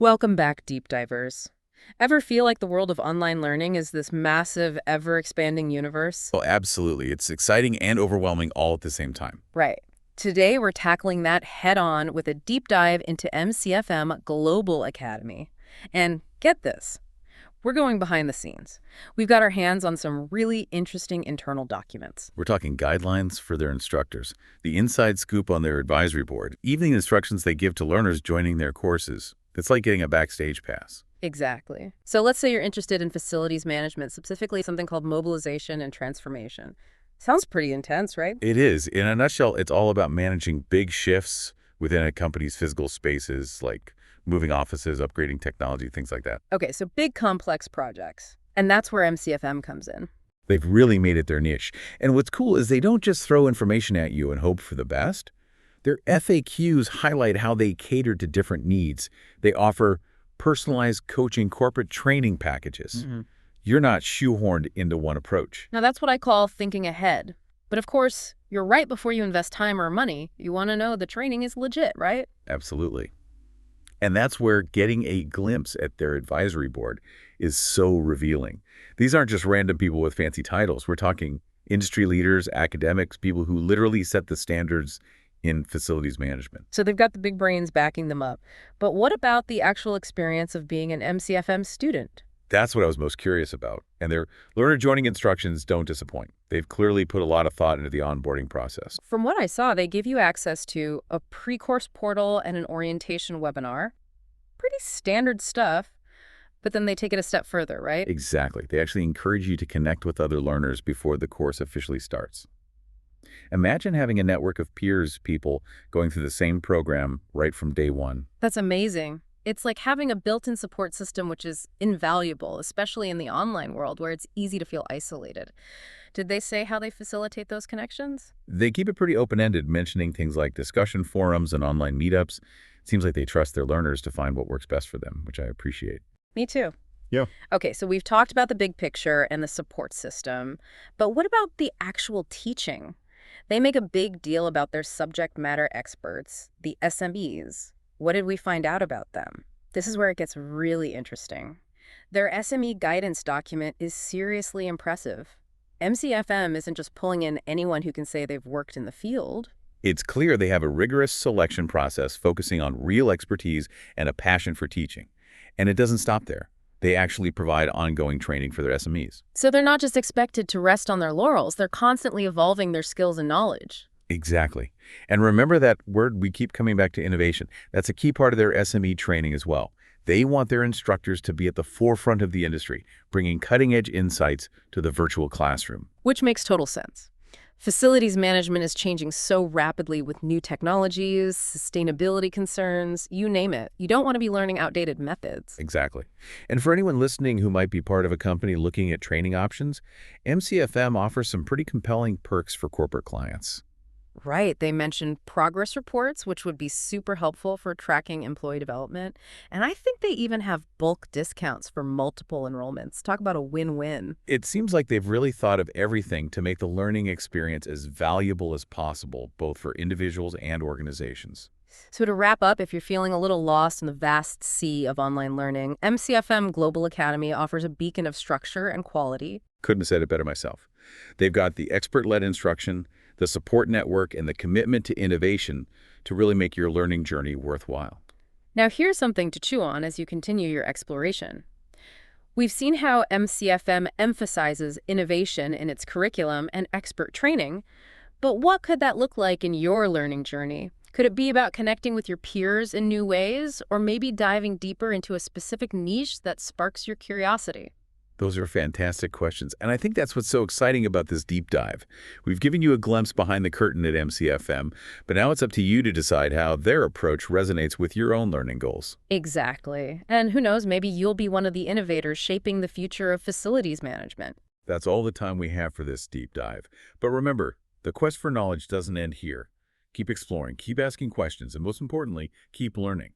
Welcome back, deep divers. Ever feel like the world of online learning is this massive, ever-expanding universe? Oh, absolutely. It's exciting and overwhelming all at the same time. Right. Today, we're tackling that head-on with a deep dive into MCFM Global Academy. And get this, we're going behind the scenes. We've got our hands on some really interesting internal documents. We're talking guidelines for their instructors, the inside scoop on their advisory board, even the instructions they give to learners joining their courses. It's like getting a backstage pass. Exactly. So let's say you're interested in facilities management, specifically something called mobilization and transformation. Sounds pretty intense, right? It is. In a nutshell, it's all about managing big shifts within a company's physical spaces, like moving offices, upgrading technology, things like that. Okay, so big complex projects. And that's where MCFM comes in. They've really made it their niche. And what's cool is they don't just throw information at you and hope for the best. Their FAQs highlight how they cater to different needs. They offer personalized coaching corporate training packages. You're not shoehorned into one approach. Now that's what I call thinking ahead. But of course, you're right before you invest time or money. You want to know the training is legit, right? Absolutely. And that's where getting a glimpse at their advisory board is so revealing. These aren't just random people with fancy titles. We're talking industry leaders, academics, people who literally set the standards in facilities management. So they've got the big brains backing them up. But what about the actual experience of being an MCFM student? That's what I was most curious about. And their learner joining instructions don't disappoint. They've clearly put a lot of thought into the onboarding process. From what I saw, they give you access to a pre-course portal and an orientation webinar. Pretty standard stuff, but then they take it a step further, right? Exactly. They actually encourage you to connect with other learners before the course officially starts. Imagine having a network of peers, people going through the same program right from day one. That's amazing. It's like having a built-in support system, which is invaluable, especially in the online world where it's easy to feel isolated. Did they say how they facilitate those connections? They keep it pretty open-ended, mentioning things like discussion forums and online meetups. It seems like they trust their learners to find what works best for them, which I appreciate. Me too. Yeah. Okay, so we've talked about the big picture and the support system, but what about the actual teaching? They make a big deal about their subject matter experts, the SMEs. What did we find out about them? This is where it gets really interesting. Their SME guidance document is seriously impressive. MCFM isn't just pulling in anyone who can say they've worked in the field. It's clear they have a rigorous selection process focusing on real expertise and a passion for teaching. And it doesn't stop there. They actually provide ongoing training for their SMEs. So they're not just expected to rest on their laurels, they're constantly evolving their skills and knowledge. Exactly. And remember that word we keep coming back to, innovation. That's a key part of their SME training as well. They want their instructors to be at the forefront of the industry, bringing cutting-edge insights to the virtual classroom. Which makes total sense. Facilities management is changing so rapidly with new technologies, sustainability concerns, you name it. You don't want to be learning outdated methods. Exactly. And for anyone listening who might be part of a company looking at training options, MCFM offers some pretty compelling perks for corporate clients. Right. They mentioned progress reports, which would be super helpful for tracking employee development. And I think they even have bulk discounts for multiple enrollments. Talk about a win-win. It seems like they've really thought of everything to make the learning experience as valuable as possible, both for individuals and organizations. So to wrap up, if you're feeling a little lost in the vast sea of online learning, MCFM Global Academy offers a beacon of structure and quality. Couldn't have said it better myself. They've got the expert-led instruction, the support network, and the commitment to innovation to really make your learning journey worthwhile. Now here's something to chew on as you continue your exploration. We've seen how MCFM emphasizes innovation in its curriculum and expert training, but what could that look like in your learning journey? Could it be about connecting with your peers in new ways, or maybe diving deeper into a specific niche that sparks your curiosity? Those are fantastic questions, and I think that's what's so exciting about this deep dive. We've given you a glimpse behind the curtain at MCFM, but now it's up to you to decide how their approach resonates with your own learning goals. Exactly. And who knows, maybe you'll be one of the innovators shaping the future of facilities management. That's all the time we have for this deep dive. But remember, the quest for knowledge doesn't end here. Keep exploring, keep asking questions, and most importantly, keep learning.